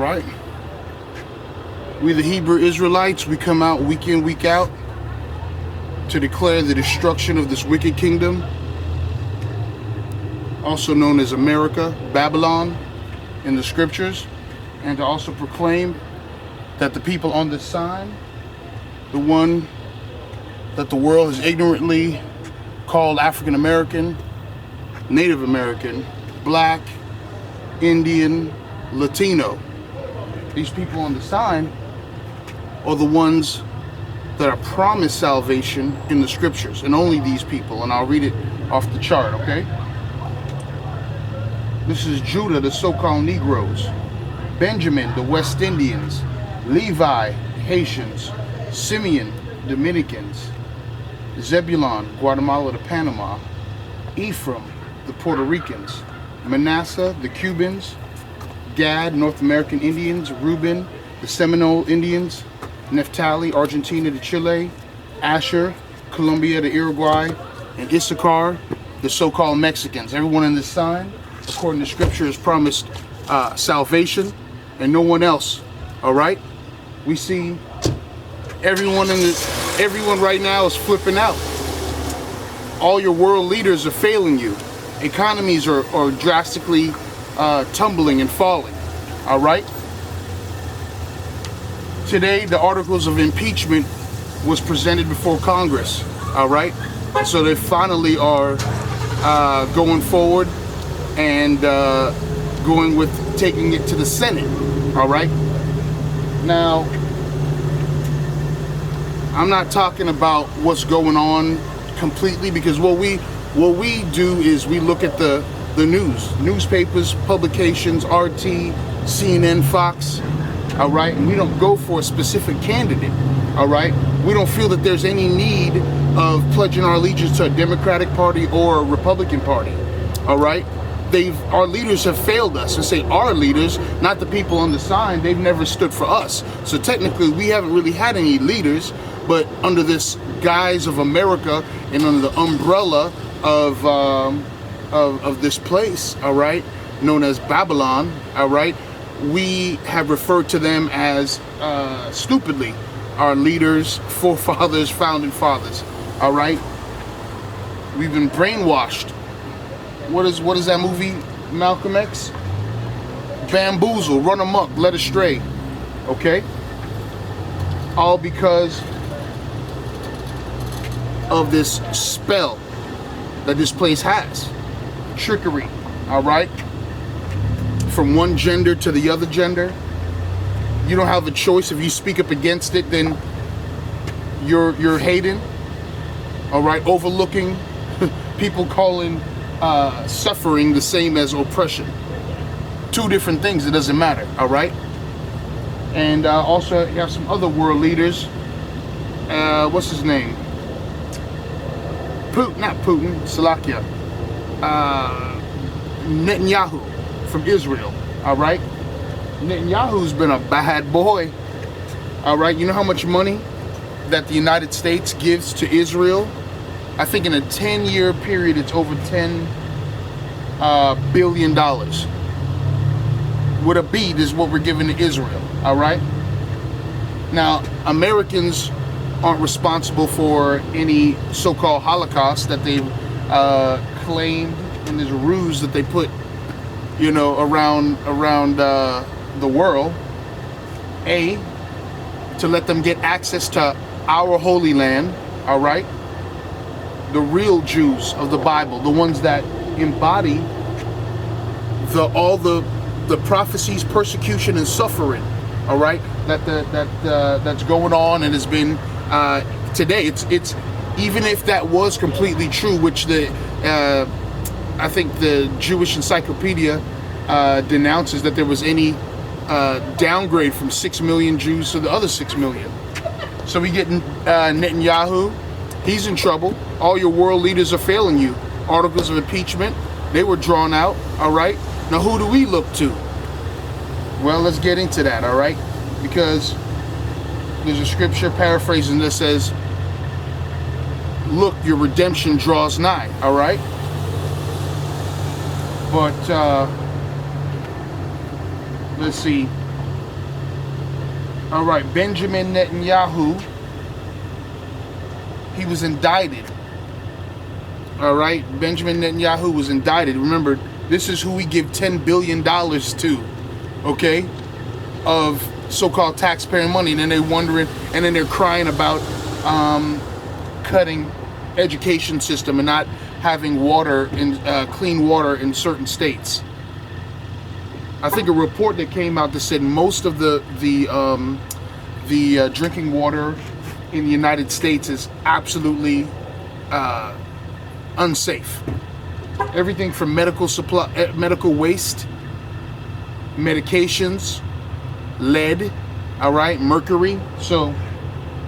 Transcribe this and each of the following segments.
right? We the Hebrew Israelites, we come out week in, week out to declare the destruction of this wicked kingdom, also known as America, Babylon, in the scriptures, and to also proclaim that the people on this sign, the one that the world has ignorantly called African American, Native American, Black, Indian, Latino, these people on the sign are the ones that are promised salvation in the scriptures, and only these people. And I'll read it off the chart, okay? This is Judah, the so-called Negroes; Benjamin, the West Indians; Levi, Haitians; Simeon, Dominicans; Zebulon, Guatemala to Panama; Ephraim, the Puerto Ricans; Manasseh, the Cubans; Gad, North American Indians; Reuben, the Seminole Indians; Naphtali, Argentina to Chile; Asher, Colombia to Uruguay; and Issachar, the so-called Mexicans. Everyone in this sign, according to scripture, is promised salvation, and no one else. All right? We see everyone right now is flipping out. All your world leaders are failing you. Economies are drastically tumbling and falling. All right? Today, the articles of impeachment was presented before Congress. All right? So they finally are going forward and going with taking it to the Senate. All right? Now, I'm not talking about what's going on completely, because what we do is we look at the newspapers, publications, RT, CNN, Fox, all right? And we don't go for a specific candidate, all right? We don't feel that there's any need of pledging our allegiance to a Democratic Party or a Republican Party, all right? Our leaders have failed us. And say our leaders, not the people on the sign. They've never stood for us. So technically, we haven't really had any leaders, but under this guise of America and under the umbrella of this place, all right, known as Babylon, all right, we have referred to them as stupidly our leaders, forefathers, founding fathers, all right. We've been brainwashed. What is that movie, Malcolm X? Bamboozle, run amok, led astray. Okay? All because of this spell that this place has. Trickery, all right? From one gender to the other gender. You don't have a choice. If you speak up against it, then you're hating, all right? Overlooking, people calling suffering the same as oppression. Two different things. It doesn't matter. All right. And also you have some other world leaders. What's his name? Not Putin. Salakia. Netanyahu from Israel. All right. Netanyahu's been a bad boy. All right. You know how much money that the United States gives to Israel? I think in a 10-year period, it's over $10 billion. With a bead is what we're giving to Israel, all right? Now, Americans aren't responsible for any so-called Holocaust that they've claimed, and there's a ruse that they put, around the world. To let them get access to our Holy Land, all right? The real Jews of the Bible, the ones that embody all the prophecies, persecution, and suffering, all right, that's going on and has been today. It's even if that was completely true, which I think the Jewish Encyclopedia denounces that there was any downgrade from 6 million Jews to the other 6 million. So we get Netanyahu. He's in trouble. All your world leaders are failing you. Articles of impeachment, they were drawn out, all right? Now, who do we look to? Well, let's get into that, all right? Because there's a scripture paraphrasing that says, look, your redemption draws nigh, all right? But, let's see. All right, Benjamin Netanyahu, he was indicted. All right, Benjamin Netanyahu was indicted. Remember, this is who we give $10 billion to, okay, of so-called taxpayer money. And then they're wondering, and then they're crying about cutting education system and not having water in clean water in certain states. I think a report that came out that said most of the drinking water in the United States is absolutely unsafe. Everything from medical waste, medications, lead, all right, mercury. So,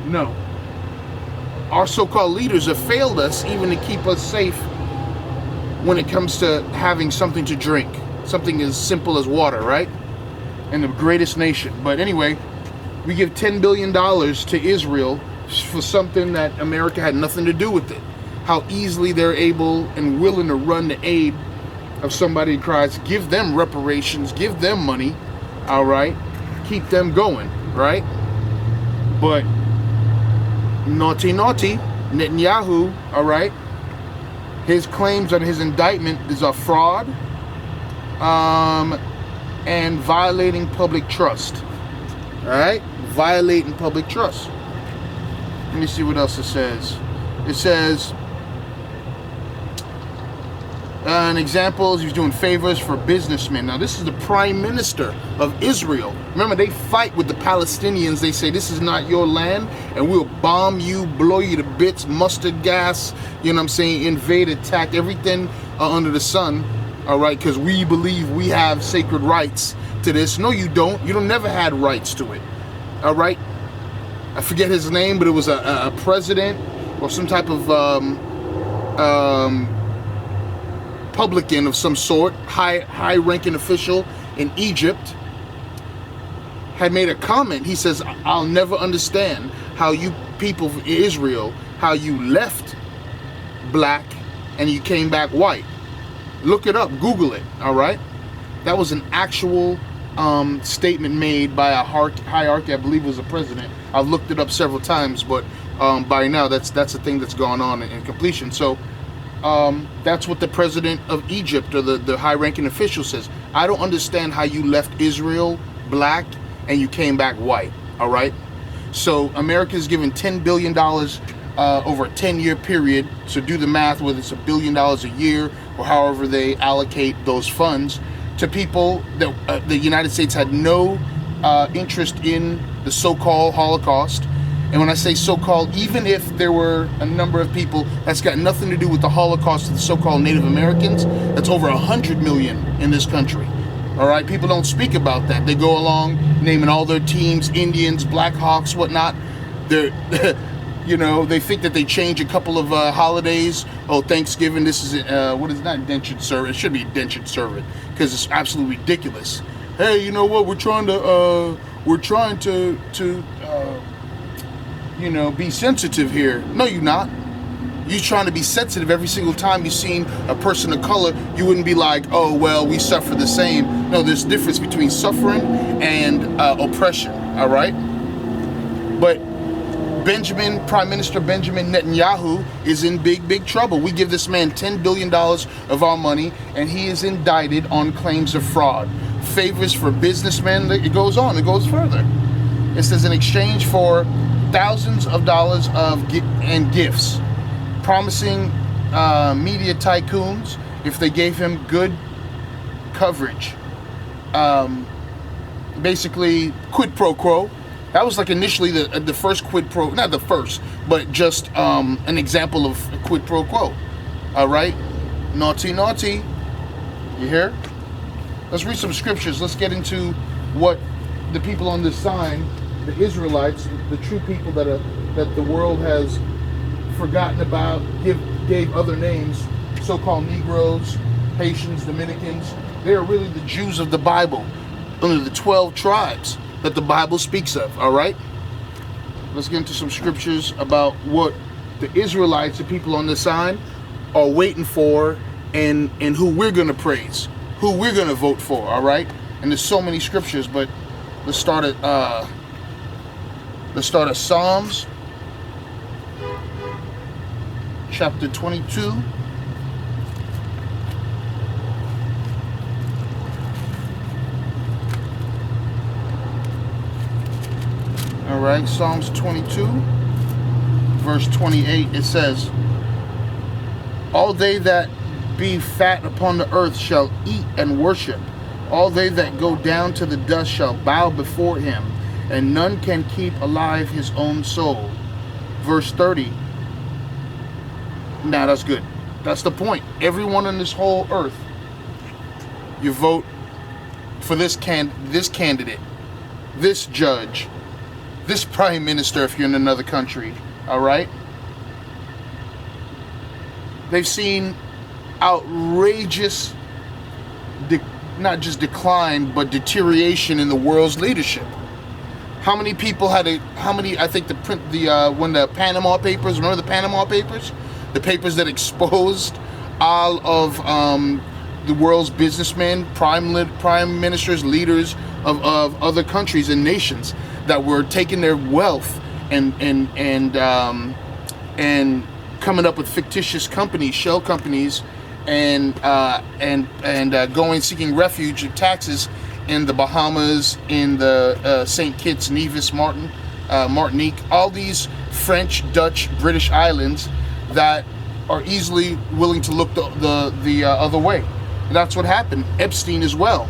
no. Our so-called leaders have failed us even to keep us safe when it comes to having something to drink. Something as simple as water, right? And the greatest nation. But anyway, we give $10 billion to Israel for something that America had nothing to do with it. How easily they're able and willing to run the aid of somebody who cries, give them reparations, give them money, all right? Keep them going, right? But naughty Netanyahu, all right? His claims on his indictment is a fraud and violating public trust. All right? Violating public trust. Let me see what else it says. It says, an example is he's doing favors for businessmen. Now, this is the prime minister of Israel. Remember, they fight with the Palestinians. They say, this is not your land, and we'll bomb you, blow you to bits, mustard gas, you know what I'm saying, invade, attack, everything under the sun, all right, because we believe we have sacred rights to this. No, you don't. You don't never had rights to it, all right? I forget his name, but it was a president or some type of publican of some sort, high-ranking official in Egypt, had made a comment. He says, I'll never understand how you people of Israel, how you left black and you came back white. Look it up, Google it, all right? That was an actual statement made by a hierarchy, I believe it was a president. I've looked it up several times, but by now that's a thing that's gone on in completion. So that's what the president of Egypt or the high-ranking official says. I don't understand how you left Israel black and you came back white, all right? So America is giving $10 billion over a 10-year period. So do the math, whether it's $1 billion a year or however they allocate those funds to people that the United States had no interest in the so-called Holocaust. And when I say so-called, even if there were a number of people that's got nothing to do with the Holocaust of the so-called Native Americans, that's over 100 million in this country. All right, people don't speak about that. They go along naming all their teams, Indians, Black Hawks, whatnot. They're, you know, they think that they change a couple of holidays. Oh, Thanksgiving, this is, what is that, indentured servant? It should be indentured servant because it's absolutely ridiculous. Hey, you know what, we're trying to you know, be sensitive here. No, you're not. You're trying to be sensitive every single time you've seen a person of color. You wouldn't be like, oh, well, we suffer the same. No, there's a difference between suffering and oppression, all right? But Prime Minister Benjamin Netanyahu is in big trouble. We give this man $10 billion of our money, and he is indicted on claims of fraud. Favors for businessmen, it goes on, it goes further. It says in exchange for thousands of dollars and gifts, promising media tycoons if they gave him good coverage. Basically, quid pro quo. That was like initially the first quid pro, not the first, but just an example of quid pro quo. All right, naughty. You hear? Let's read some scriptures. Let's get into what the people on this sign, the Israelites, the true people that the world has forgotten about, gave other names, so-called Negroes, Haitians, Dominicans. They are really the Jews of the Bible, under the 12 tribes that the Bible speaks of, all right? Let's get into some scriptures about what the Israelites, the people on this sign, are waiting for and who we're going to praise, who we're going to vote for, all right? And there's so many scriptures, but let's start at Let's start at Psalms chapter 22. All right, Psalms 22, verse 28, it says, all they that be fat upon the earth shall eat and worship. All they that go down to the dust shall bow before him, and none can keep alive his own soul. Verse 30. Now that's good. That's the point. Everyone on this whole earth, you vote for this candidate, this judge, this prime minister if you're in another country, all right? They've seen outrageous, not just decline, but deterioration in the world's leadership. How many people had I think when the Panama Papers, remember the Panama Papers? The papers that exposed all of the world's businessmen, prime ministers, leaders of other countries and nations that were taking their wealth and coming up with fictitious companies, shell companies, and going seeking refuge and taxes in the Bahamas, in the St. Kitts, Nevis, Martinique, all these French, Dutch, British islands that are easily willing to look the other way. And that's what happened. Epstein as well.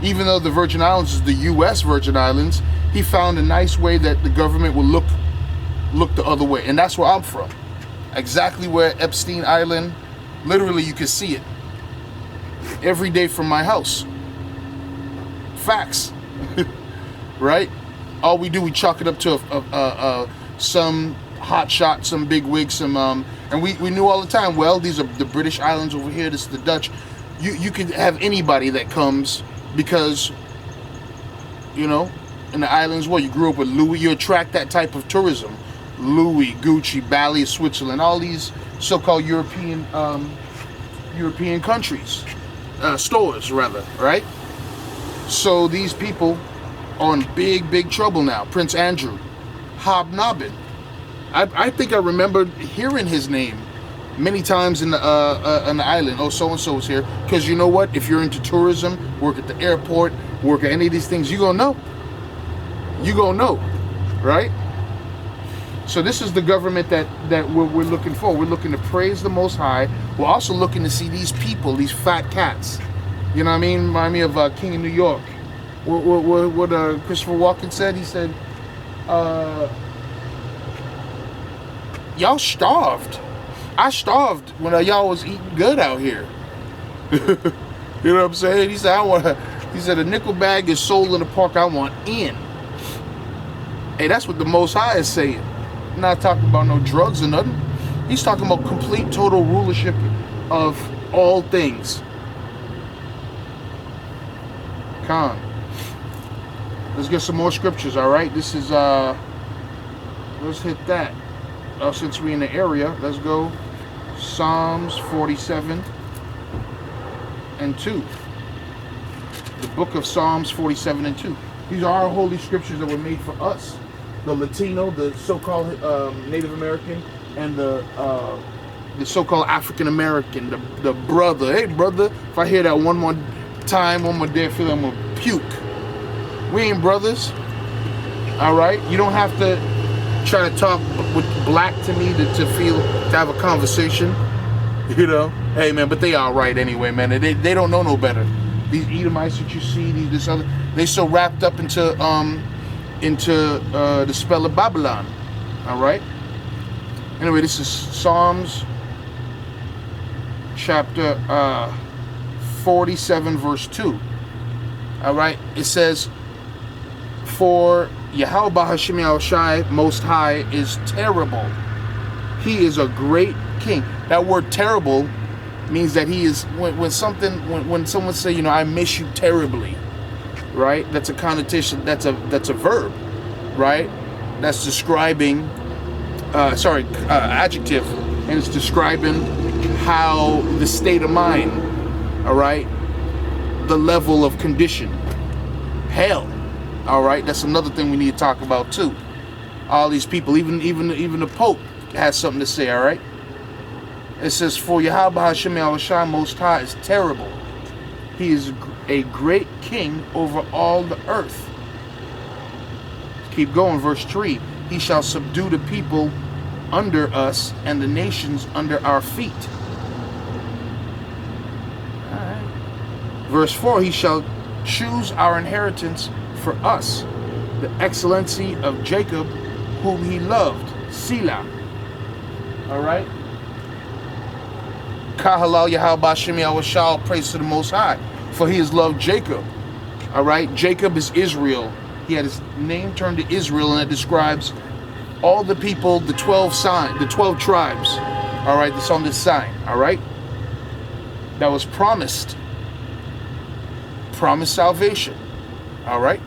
Even though the Virgin Islands is the U.S. Virgin Islands, he found a nice way that the government would look the other way. And that's where I'm from. Exactly where Epstein Island, literally you can see it every day from my house. Facts. Right? All we do, we chalk it up to some hot shot, some big wig, and we knew all the time, well, these are the British islands over here, this is the Dutch. You could have anybody that comes because, you know, in the islands, well, you grew up with Louis, you attract that type of tourism. Louis, Gucci, Bali, Switzerland, all these so-called European countries, stores rather, right? So these people are in big trouble now. Prince Andrew, hobnobbing. I think I remember hearing his name many times in the island. Oh, so-and-so is here. Because you know what? If you're into tourism, work at the airport, work at any of these things, you're going to know. You're going to know, right? So this is the government that we're looking for. We're looking to praise the Most High. We're also looking to see these people, these fat cats. You know what I mean? Remind me of King of New York. What Christopher Walken said? He said, y'all starved. I starved when y'all was eating good out here. You know what I'm saying? He said, a nickel bag is sold in the park. I want in. Hey, that's what the Most High is saying. Not talking about no drugs or nothing. He's talking about complete, total rulership of all things. Con. Let's get some more scriptures, all right? This is, let's hit that. Since we're in the area, let's go Psalms 47 and 2. The book of Psalms 47 and 2. These are our holy scriptures that were made for us. The Latino, the so-called Native American, and the so-called African American, the brother. Hey, brother, if I hear that one more time, one more day, I feel I'm gonna puke. We ain't brothers, all right? You don't have to try to talk with black to me to have a conversation, you know? Hey, man, but they all right anyway, man. They don't know no better. These Edomites that you see, they so wrapped up into the spell of Babylon, all right? Anyway, this is Psalms chapter 47, verse 2. All right, it says, for Yahweh Hashem Yahushai Most High is terrible. He is a great king. That word terrible means that he is, when someone say, you know, I miss you terribly, right? That's a connotation, that's a verb, right? That's describing, adjective, and it's describing how the state of mind, all right? The level of condition. Hell, all right? That's another thing we need to talk about too. all these people. Even the Pope has something to say, all right? It says, for Yahweh Hashem Yahushua Most High is terrible. He is a great king over all the earth. Keep going, verse 3. He shall subdue the people under us and the nations under our feet. All right. Verse 4. He shall choose our inheritance for us, the excellency of Jacob, whom he loved. Selah. All right. Kahalal Yahweh Hashem Yahushua, praise to the Most High, for he has loved Jacob. All right, Jacob is Israel. He had his name turned to Israel, and that describes all the people, the 12 tribes. All right, that's on this sign. All right, that was promised salvation. All right.